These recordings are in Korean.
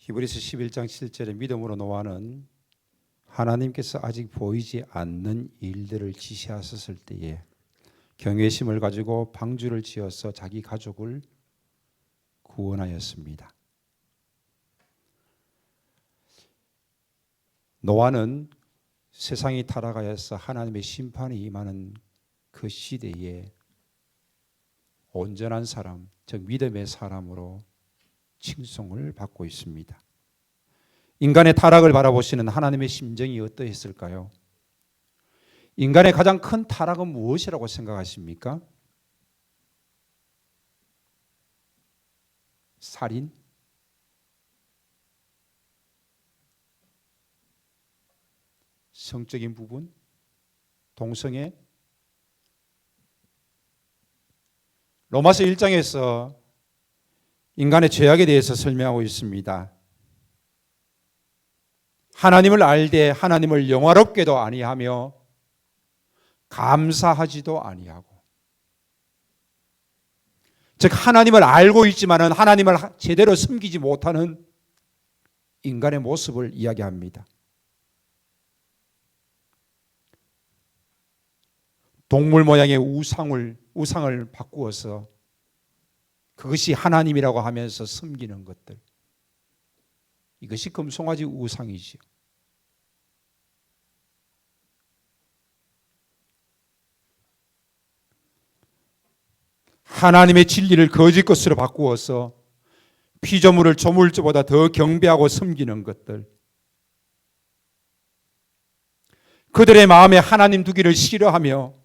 히브리서 11장 7절에 믿음으로 노아는 하나님께서 아직 보이지 않는 일들을 지시하셨을 때에 경외심을 가지고 방주를 지어서 자기 가족을 구원하였습니다. 노아는 세상이 타락하여서 하나님의 심판이 임하는 그 시대에 온전한 사람, 즉 믿음의 사람으로 칭송을 받고 있습니다. 인간의 타락을 바라보시는 하나님의 심정이 어떠했을까요? 인간의 가장 큰 타락은 무엇이라고 생각하십니까? 살인? 성적인 부분? 동성애? 로마서 1장에서 인간의 죄악에 대해서 설명하고 있습니다. 하나님을 알되 하나님을 영화롭게도 아니하며 감사하지도 아니하고, 즉 하나님을 알고 있지만은 하나님을 제대로 섬기지 못하는 인간의 모습을 이야기합니다. 동물 모양의 우상을 바꾸어서 그것이 하나님이라고 하면서 섬기는 것들, 이것이 금송아지 우상이지요. 하나님의 진리를 거짓 것으로 바꾸어서 피조물을 조물주보다 더 경배하고 섬기는 것들, 그들의 마음에 하나님 두기를 싫어하며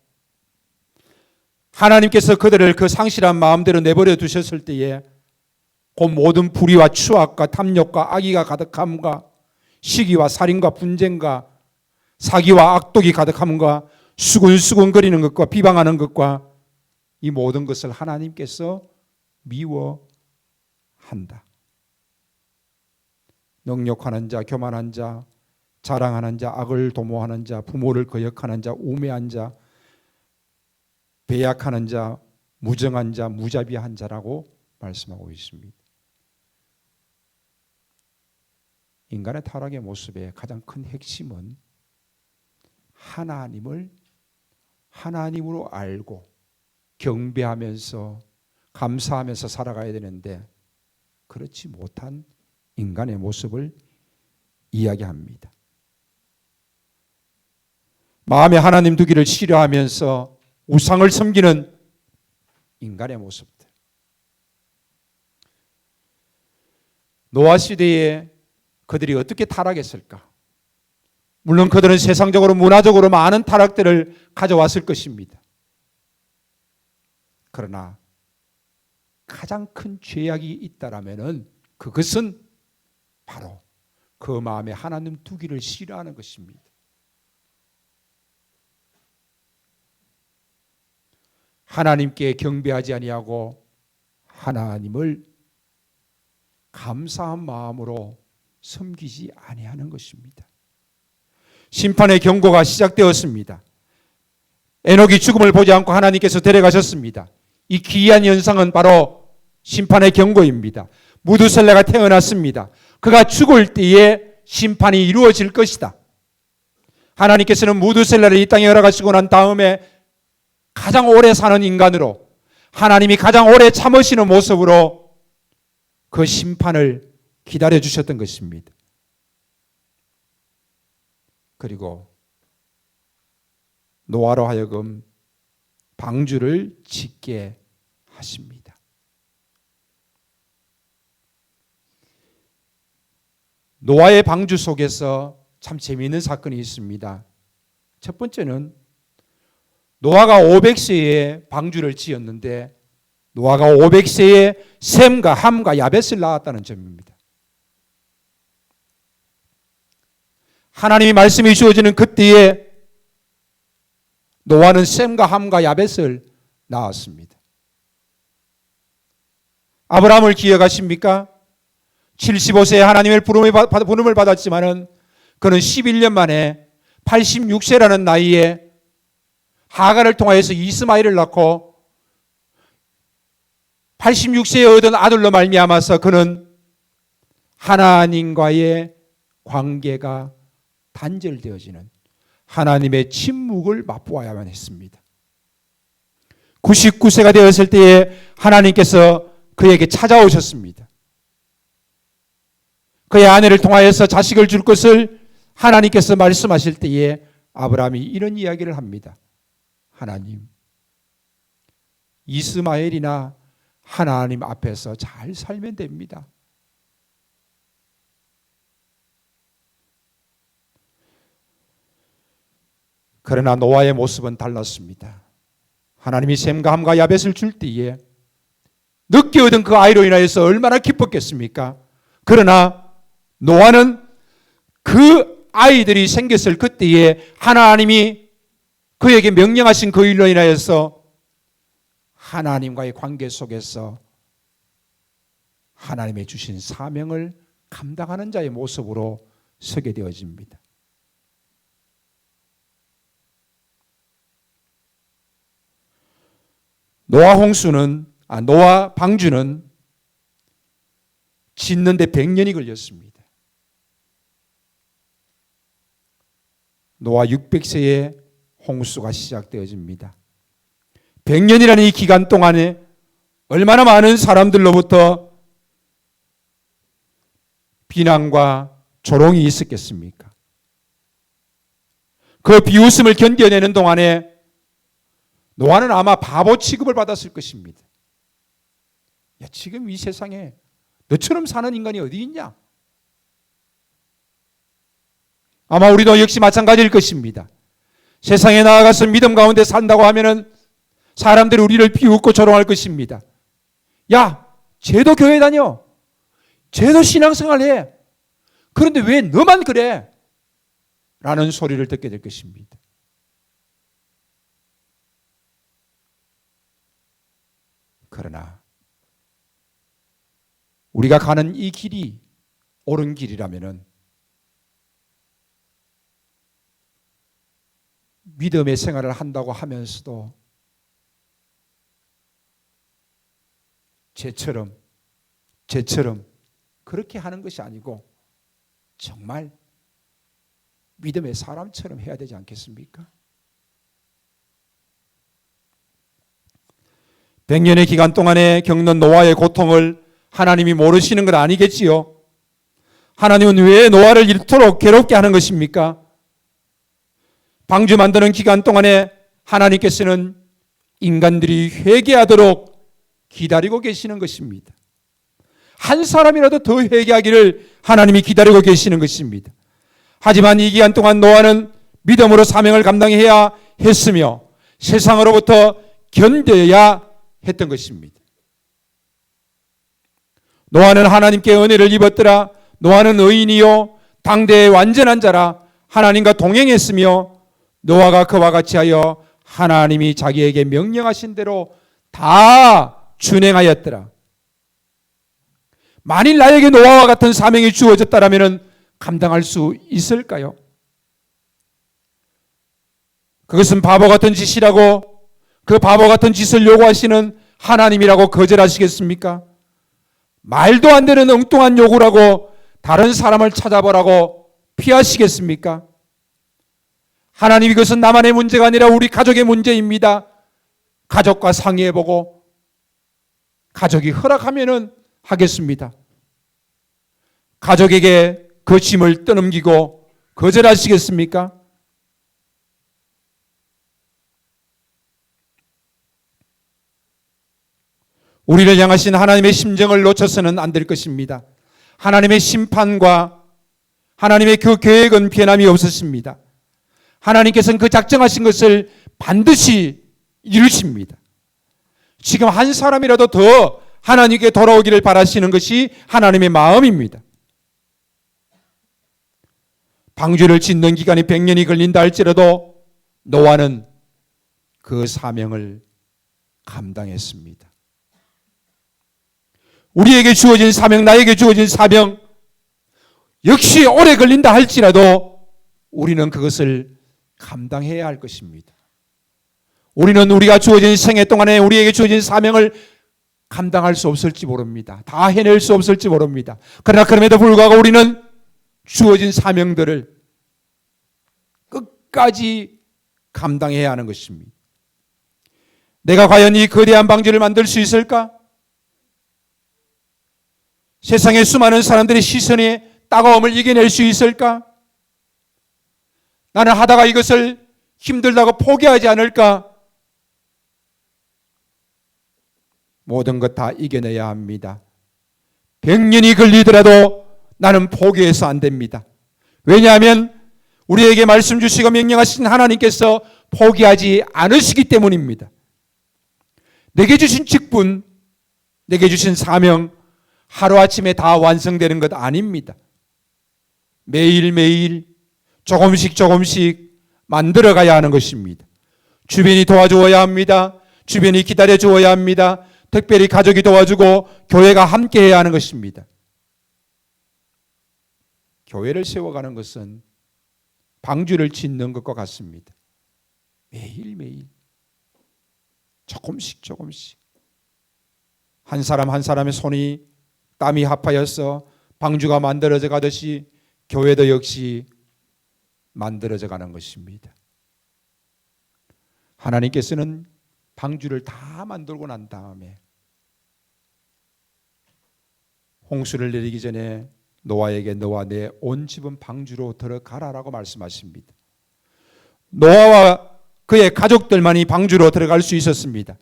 하나님께서 그들을 그 상실한 마음대로 내버려 두셨을 때에 그 모든 불의와 추악과 탐욕과 악의가 가득함과 시기와 살인과 분쟁과 사기와 악독이 가득함과 수군수군거리는 것과 비방하는 것과 이 모든 것을 하나님께서 미워한다. 능욕하는 자, 교만한 자, 자랑하는 자, 악을 도모하는 자, 부모를 거역하는 자, 우매한 자, 배약하는 자, 무정한 자, 무자비한 자라고 말씀하고 있습니다. 인간의 타락의 모습의 가장 큰 핵심은 하나님을 하나님으로 알고 경배하면서 감사하면서 살아가야 되는데 그렇지 못한 인간의 모습을 이야기합니다. 마음에 하나님 두기를 싫어하면서 우상을 섬기는 인간의 모습들. 노아 시대에 그들이 어떻게 타락했을까? 물론 그들은 세상적으로 문화적으로 많은 타락들을 가져왔을 것입니다. 그러나 가장 큰 죄악이 있다라면은 그것은 바로 그 마음에 하나님 두기를 싫어하는 것입니다. 하나님께 경배하지 아니하고 하나님을 감사한 마음으로 섬기지 아니하는 것입니다. 심판의 경고가 시작되었습니다. 에녹이 죽음을 보지 않고 하나님께서 데려가셨습니다. 이 기이한 현상은 바로 심판의 경고입니다. 무두셀라가 태어났습니다. 그가 죽을 때에 심판이 이루어질 것이다. 하나님께서는 무두셀라를 이 땅에 열어가시고 난 다음에 가장 오래 사는 인간으로, 하나님이 가장 오래 참으시는 모습으로 그 심판을 기다려 주셨던 것입니다. 그리고 노아로 하여금 방주를 짓게 하십니다. 노아의 방주 속에서 참 재미있는 사건이 있습니다. 첫 번째는 노아가 500세에 방주를 지었는데 노아가 500세에 셈과 함과 야벳을 낳았다는 점입니다. 하나님이 말씀이 주어지는 그때에 노아는 셈과 함과 야벳을 낳았습니다. 아브라함을 기억하십니까? 75세에 하나님의 부름을 받았지만은 그는 11년 만에 86세라는 나이에 하갈을 통하여서 이스마엘을 낳고 86세에 얻은 아들로 말미암아서 그는 하나님과의 관계가 단절되어지는 하나님의 침묵을 맛보아야만 했습니다. 99세가 되었을 때에 하나님께서 그에게 찾아오셨습니다. 그의 아내를 통하여서 자식을 줄 것을 하나님께서 말씀하실 때에 아브라함이 이런 이야기를 합니다. 하나님, 이스마엘이나 하나님 앞에서 잘 살면 됩니다. 그러나 노아의 모습은 달랐습니다. 하나님이 셈과 함과 야벳을 줄 때에 늦게 얻은 그 아이로 인하여서 얼마나 기뻤겠습니까? 그러나 노아는 그 아이들이 생겼을 그때에 하나님이 그에게 명령하신 그 일로 인하여서 하나님과의 관계 속에서 하나님의 주신 사명을 감당하는 자의 모습으로 서게 되어집니다. 노아 방주는 짓는데 100년이 걸렸습니다. 노아 600세에 홍수가 시작되어집니다. 100년이라는 이 기간 동안에 얼마나 많은 사람들로부터 비난과 조롱이 있었겠습니까? 그 비웃음을 견뎌내는 동안에 노아는 아마 바보 취급을 받았을 것입니다. 야, 지금 이 세상에 너처럼 사는 인간이 어디 있냐? 아마 우리도 역시 마찬가지일 것입니다. 세상에 나아가서 믿음 가운데 산다고 하면은 사람들이 우리를 비웃고 조롱할 것입니다. 야, 쟤도 교회 다녀. 쟤도 신앙생활 해. 그런데 왜 너만 그래? 라는 소리를 듣게 될 것입니다. 그러나 우리가 가는 이 길이 옳은 길이라면은 믿음의 생활을 한다고 하면서도 쟤처럼 그렇게 하는 것이 아니고 정말 믿음의 사람처럼 해야 되지 않겠습니까? 100년의 기간 동안에 겪는 노아의 고통을 하나님이 모르시는 건 아니겠지요? 하나님은 왜 노아를 이토록 괴롭게 하는 것입니까? 방주 만드는 기간 동안에 하나님께서는 인간들이 회개하도록 기다리고 계시는 것입니다. 한 사람이라도 더 회개하기를 하나님이 기다리고 계시는 것입니다. 하지만 이 기간 동안 노아는 믿음으로 사명을 감당해야 했으며 세상으로부터 견뎌야 했던 것입니다. 노아는 하나님께 은혜를 입었더라. 노아는 의인이요 당대의 완전한 자라. 하나님과 동행했으며 노아가 그와 같이 하여 하나님이 자기에게 명령하신 대로 다 준행하였더라. 만일 나에게 노아와 같은 사명이 주어졌다면 감당할 수 있을까요? 그것은 바보 같은 짓이라고 그 바보 같은 짓을 요구하시는 하나님이라고 거절하시겠습니까? 말도 안 되는 엉뚱한 요구라고 다른 사람을 찾아보라고 피하시겠습니까? 하나님, 이것은 나만의 문제가 아니라 우리 가족의 문제입니다. 가족과 상의해보고 가족이 허락하면은 하겠습니다. 가족에게 그 짐을 떠넘기고 거절하시겠습니까? 우리를 향하신 하나님의 심정을 놓쳐서는 안 될 것입니다. 하나님의 심판과 하나님의 그 계획은 변함이 없으십니다. 하나님께서는 그 작정하신 것을 반드시 이루십니다. 지금 한 사람이라도 더 하나님께 돌아오기를 바라시는 것이 하나님의 마음입니다. 방주를 짓는 기간이 100년이 걸린다 할지라도 노아는 그 사명을 감당했습니다. 우리에게 주어진 사명, 나에게 주어진 사명 역시 오래 걸린다 할지라도 우리는 그것을 감당해야 할 것입니다. 우리는 우리가 주어진 생애 동안에 우리에게 주어진 사명을 감당할 수 없을지 모릅니다. 다 해낼 수 없을지 모릅니다. 그러나 그럼에도 불구하고 우리는 주어진 사명들을 끝까지 감당해야 하는 것입니다. 내가 과연 이 거대한 방주를 만들 수 있을까? 세상의 수많은 사람들의 시선에 따가움을 이겨낼 수 있을까? 나는 하다가 이것을 힘들다고 포기하지 않을까? 모든 것 다 이겨내야 합니다. 100년이 걸리더라도 나는 포기해서 안 됩니다. 왜냐하면 우리에게 말씀 주시고 명령하신 하나님께서 포기하지 않으시기 때문입니다. 내게 주신 직분, 내게 주신 사명, 하루아침에 다 완성되는 것 아닙니다. 매일매일 조금씩 만들어가야 하는 것입니다. 주변이 도와주어야 합니다. 주변이 기다려 주어야 합니다. 특별히 가족이 도와주고 교회가 함께해야 하는 것입니다. 교회를 세워가는 것은 방주를 짓는 것과 같습니다. 매일매일 조금씩 한 사람 한 사람의 손이 땀이 합하여서 방주가 만들어져 가듯이 교회도 역시 만들어져 가는 것입니다. 하나님께서는 방주를 다 만들고 난 다음에 홍수를 내리기 전에 노아에게 너와 내 온 집은 방주로 들어가라라고 말씀하십니다. 노아와 그의 가족들만이 방주로 들어갈 수 있었습니다.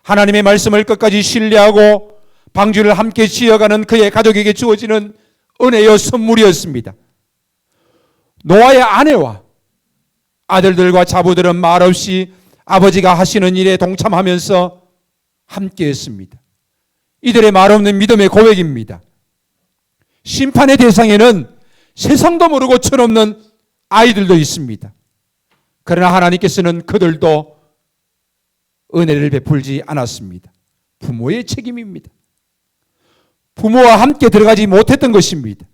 하나님의 말씀을 끝까지 신뢰하고 방주를 함께 지어가는 그의 가족에게 주어지는 은혜의 선물이었습니다. 노아의 아내와 아들들과 자부들은 말없이 아버지가 하시는 일에 동참하면서 함께했습니다. 이들의 말없는 믿음의 고백입니다. 심판의 대상에는 세상도 모르고 철없는 아이들도 있습니다. 그러나 하나님께서는 그들도 은혜를 베풀지 않았습니다. 부모의 책임입니다. 부모와 함께 들어가지 못했던 것입니다.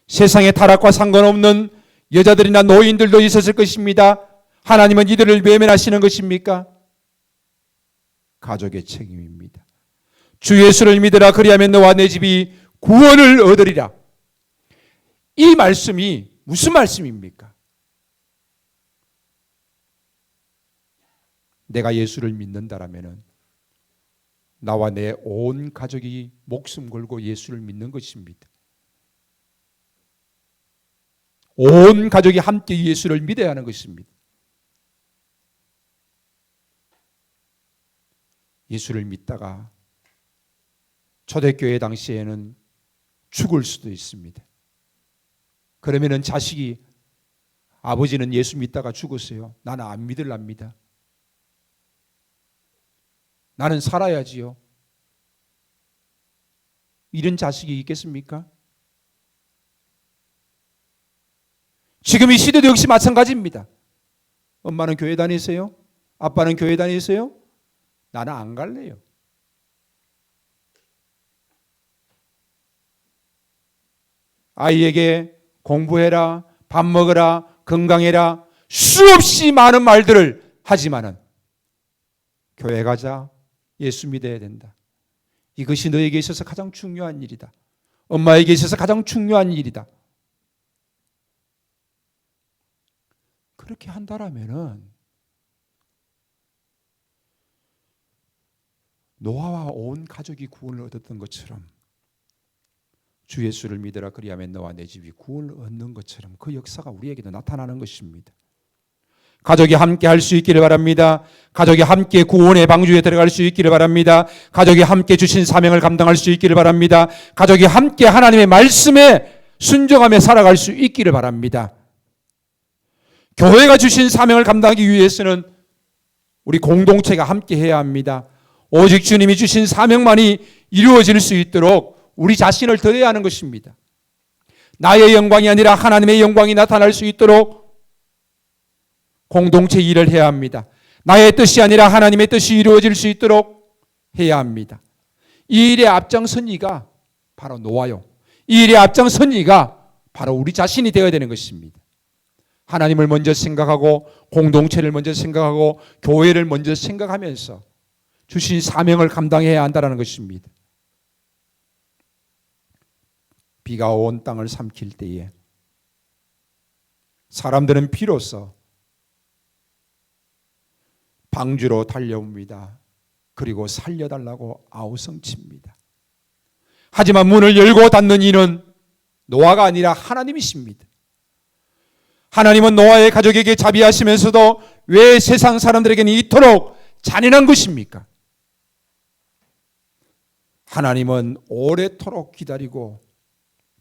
세상의 타락과 상관없는 여자들이나 노인들도 있었을 것입니다. 하나님은 이들을 외면하시는 것입니까? 가족의 책임입니다. 주 예수를 믿으라 그리하면 너와 내 집이 구원을 얻으리라. 이 말씀이 무슨 말씀입니까? 내가 예수를 믿는다라면 나와 내 온 가족이 목숨 걸고 예수를 믿는 것입니다. 온 가족이 함께 예수를 믿어야 하는 것입니다. 예수를 믿다가 초대교회 당시에는 죽을 수도 있습니다. 그러면은 자식이 아버지는 예수 믿다가 죽었어요. 나는 안 믿을랍니다. 나는 살아야지요. 이런 자식이 있겠습니까? 지금 이 시대도 역시 마찬가지입니다. 엄마는 교회 다니세요? 아빠는 교회 다니세요? 나는 안 갈래요. 아이에게 공부해라, 밥 먹어라, 건강해라 수없이 많은 말들을 하지만은 교회 가자, 예수 믿어야 된다. 이것이 너에게 있어서 가장 중요한 일이다. 엄마에게 있어서 가장 중요한 일이다. 그렇게 한다라면은 노아와 온 가족이 구원을 얻었던 것처럼 주 예수를 믿으라 그리하면 너와 내 집이 구원을 얻는 것처럼 그 역사가 우리에게도 나타나는 것입니다. 가족이 함께 할 수 있기를 바랍니다. 가족이 함께 구원의 방주에 들어갈 수 있기를 바랍니다. 가족이 함께 주신 사명을 감당할 수 있기를 바랍니다. 가족이 함께 하나님의 말씀에 순종하며 살아갈 수 있기를 바랍니다. 교회가 주신 사명을 감당하기 위해서는 우리 공동체가 함께 해야 합니다. 오직 주님이 주신 사명만이 이루어질 수 있도록 우리 자신을 드려야 하는 것입니다. 나의 영광이 아니라 하나님의 영광이 나타날 수 있도록 공동체 일을 해야 합니다. 나의 뜻이 아니라 하나님의 뜻이 이루어질 수 있도록 해야 합니다. 이 일에 앞장선 이가 바로 노아요. 이 일에 앞장선 이가 바로 우리 자신이 되어야 되는 것입니다. 하나님을 먼저 생각하고 공동체를 먼저 생각하고 교회를 먼저 생각하면서 주신 사명을 감당해야 한다는 것입니다. 비가 온 땅을 삼킬 때에 사람들은 비로소 방주로 달려옵니다. 그리고 살려달라고 아우성칩니다. 하지만 문을 열고 닫는 이는 노아가 아니라 하나님이십니다. 하나님은 노아의 가족에게 자비하시면서도 왜 세상 사람들에게는 이토록 잔인한 것입니까? 하나님은 오래도록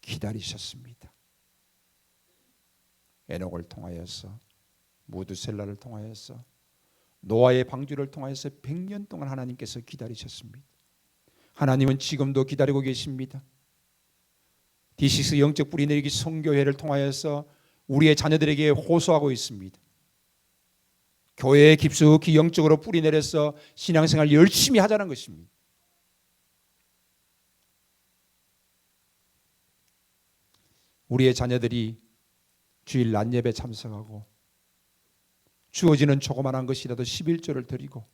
기다리셨습니다. 에녹을 통하여서, 무드셀라를 통하여서, 노아의 방주를 통하여서 100년 동안 하나님께서 기다리셨습니다. 하나님은 지금도 기다리고 계십니다. D6 영적 뿌리내리기 선교회를 통하여서 우리의 자녀들에게 호소하고 있습니다. 교회에 깊숙이 영적으로 뿌리내려서 신앙생활 열심히 하자는 것입니다. 우리의 자녀들이 주일 낮 예배 참석하고 주어지는 조그만한 것이라도 11조를 드리고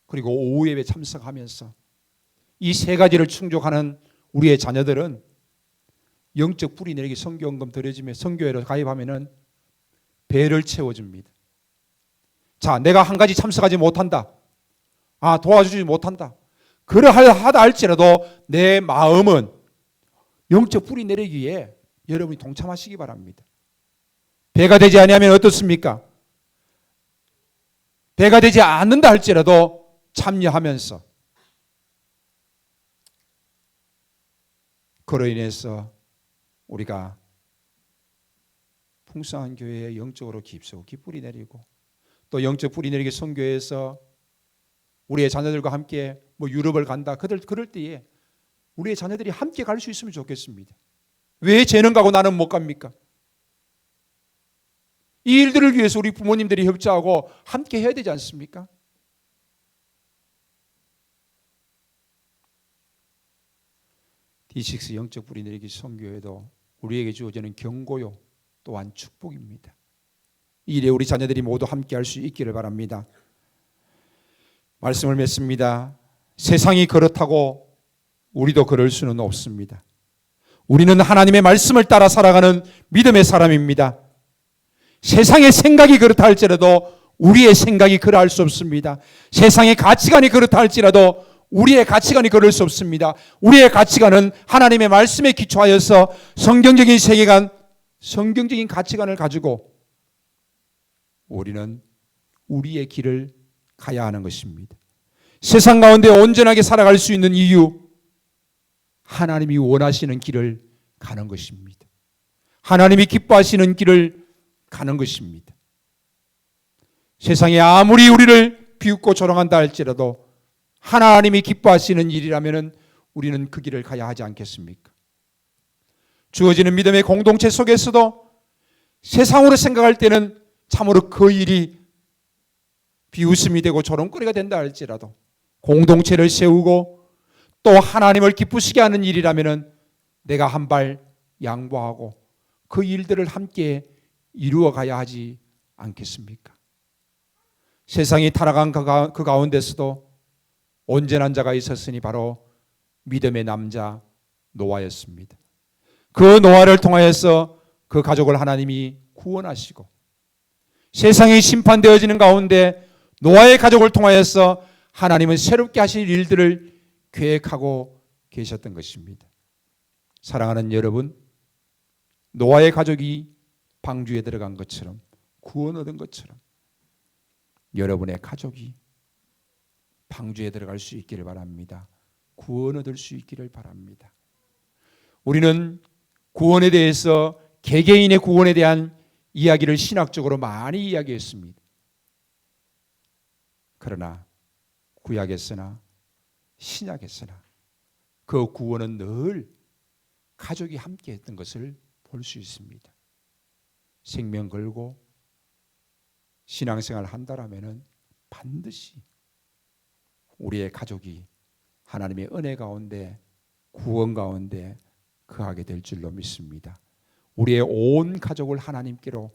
그리고 오후 예배 참석하면서 이 세 가지를 충족하는 우리의 자녀들은 영적 뿌리내리기 선교헌금 드려지며 선교회로 가입하면은 배를 채워줍니다. 자, 내가 한 가지 참석하지 못한다. 도와주지 못한다. 그러하다 할지라도 내 마음은 영적 뿌리내리기에 여러분이 동참하시기 바랍니다. 배가 되지 아니하면 어떻습니까? 배가 되지 않는다 할지라도 참여하면서 그로 인해서 우리가 풍성한 교회에 영적으로 깊숙이 뿌리 내리고 또 영적 뿌리 내리기 선교회에서 우리의 자녀들과 함께 유럽을 간다. 그럴 때에 우리의 자녀들이 함께 갈 수 있으면 좋겠습니다. 왜 쟤는 가고 나는 못 갑니까? 이 일들을 위해서 우리 부모님들이 협조하고 함께 해야 되지 않습니까? D6 영적 뿌리 내리기 선교회도 우리에게 주어지는 경고요 또한 축복입니다. 이 일에 우리 자녀들이 모두 함께 할 수 있기를 바랍니다. 말씀을 맺습니다. 세상이 그렇다고 우리도 그럴 수는 없습니다. 우리는 하나님의 말씀을 따라 살아가는 믿음의 사람입니다. 세상의 생각이 그렇다 할지라도 우리의 생각이 그러할 수 없습니다. 세상의 가치관이 그렇다 할지라도 우리의 가치관이 그럴 수 없습니다. 우리의 가치관은 하나님의 말씀에 기초하여서 성경적인 세계관, 성경적인 가치관을 가지고 우리는 우리의 길을 가야 하는 것입니다. 세상 가운데 온전하게 살아갈 수 있는 이유, 하나님이 원하시는 길을 가는 것입니다. 하나님이 기뻐하시는 길을 가는 것입니다. 세상에 아무리 우리를 비웃고 조롱한다 할지라도 하나님이 기뻐하시는 일이라면 우리는 그 길을 가야 하지 않겠습니까? 주어지는 믿음의 공동체 속에서도 세상으로 생각할 때는 참으로 그 일이 비웃음이 되고 조롱거리가 된다 할지라도 공동체를 세우고 또 하나님을 기쁘시게 하는 일이라면 내가 한 발 양보하고 그 일들을 함께 이루어 가야 하지 않겠습니까? 세상이 타락한 그 가운데서도 온전한 자가 있었으니 바로 믿음의 남자 노아였습니다. 그 노아를 통하여서 그 가족을 하나님이 구원하시고 세상이 심판되어지는 가운데 노아의 가족을 통하여서 하나님은 새롭게 하실 일들을 계획하고 계셨던 것입니다. 사랑하는 여러분, 노아의 가족이 방주에 들어간 것처럼 구원 얻은 것처럼 여러분의 가족이 방주에 들어갈 수 있기를 바랍니다. 구원 얻을 수 있기를 바랍니다. 우리는 구원에 대해서 개개인의 구원에 대한 이야기를 신학적으로 많이 이야기했습니다. 그러나 구약에서나 신약에서나 그 구원은 늘 가족이 함께 했던 것을 볼 수 있습니다. 생명 걸고 신앙생활 한다라면 반드시 우리의 가족이 하나님의 은혜 가운데 구원 가운데 거하게 될 줄로 믿습니다. 우리의 온 가족을 하나님께로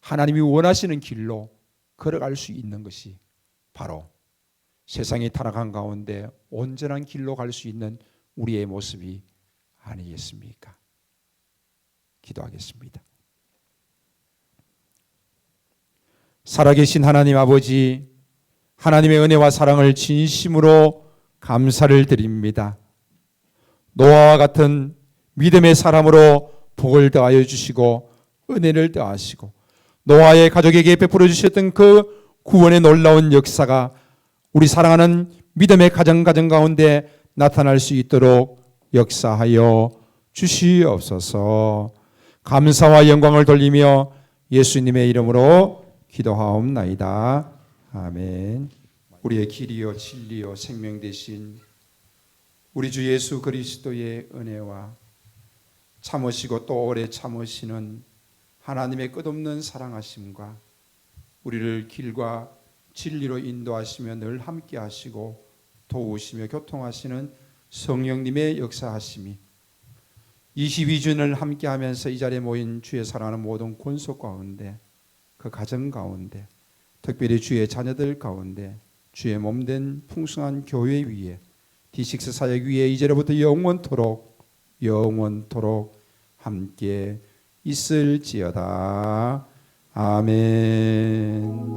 하나님이 원하시는 길로 걸어갈 수 있는 것이 바로 세상이 타락한 가운데 온전한 길로 갈 수 있는 우리의 모습이 아니겠습니까? 기도하겠습니다. 살아계신 하나님 아버지, 하나님의 은혜와 사랑을 진심으로 감사를 드립니다. 노아와 같은 믿음의 사람으로 복을 더하여 주시고 은혜를 더하시고 노아의 가족에게 베풀어 주셨던 그 구원의 놀라운 역사가 우리 사랑하는 믿음의 가정 가운데 나타날 수 있도록 역사하여 주시옵소서. 감사와 영광을 돌리며 예수님의 이름으로 기도하옵나이다. 아멘. 우리의 길이요 진리요 생명 되신 우리 주 예수 그리스도의 은혜와 참으시고 또 오래 참으시는 하나님의 끝없는 사랑하심과 우리를 길과 진리로 인도하시며 늘 함께 하시고 도우시며 교통하시는 성령님의 역사하심이 22주년을 함께 하면서 이 자리에 모인 주의 사랑하는 모든 권속 가운데, 그 가정 가운데, 특별히 주의 자녀들 가운데, 주의 몸된 풍성한 교회 위에, D6 사역 위에 이제로부터 영원토록 함께 있을지어다. 아멘.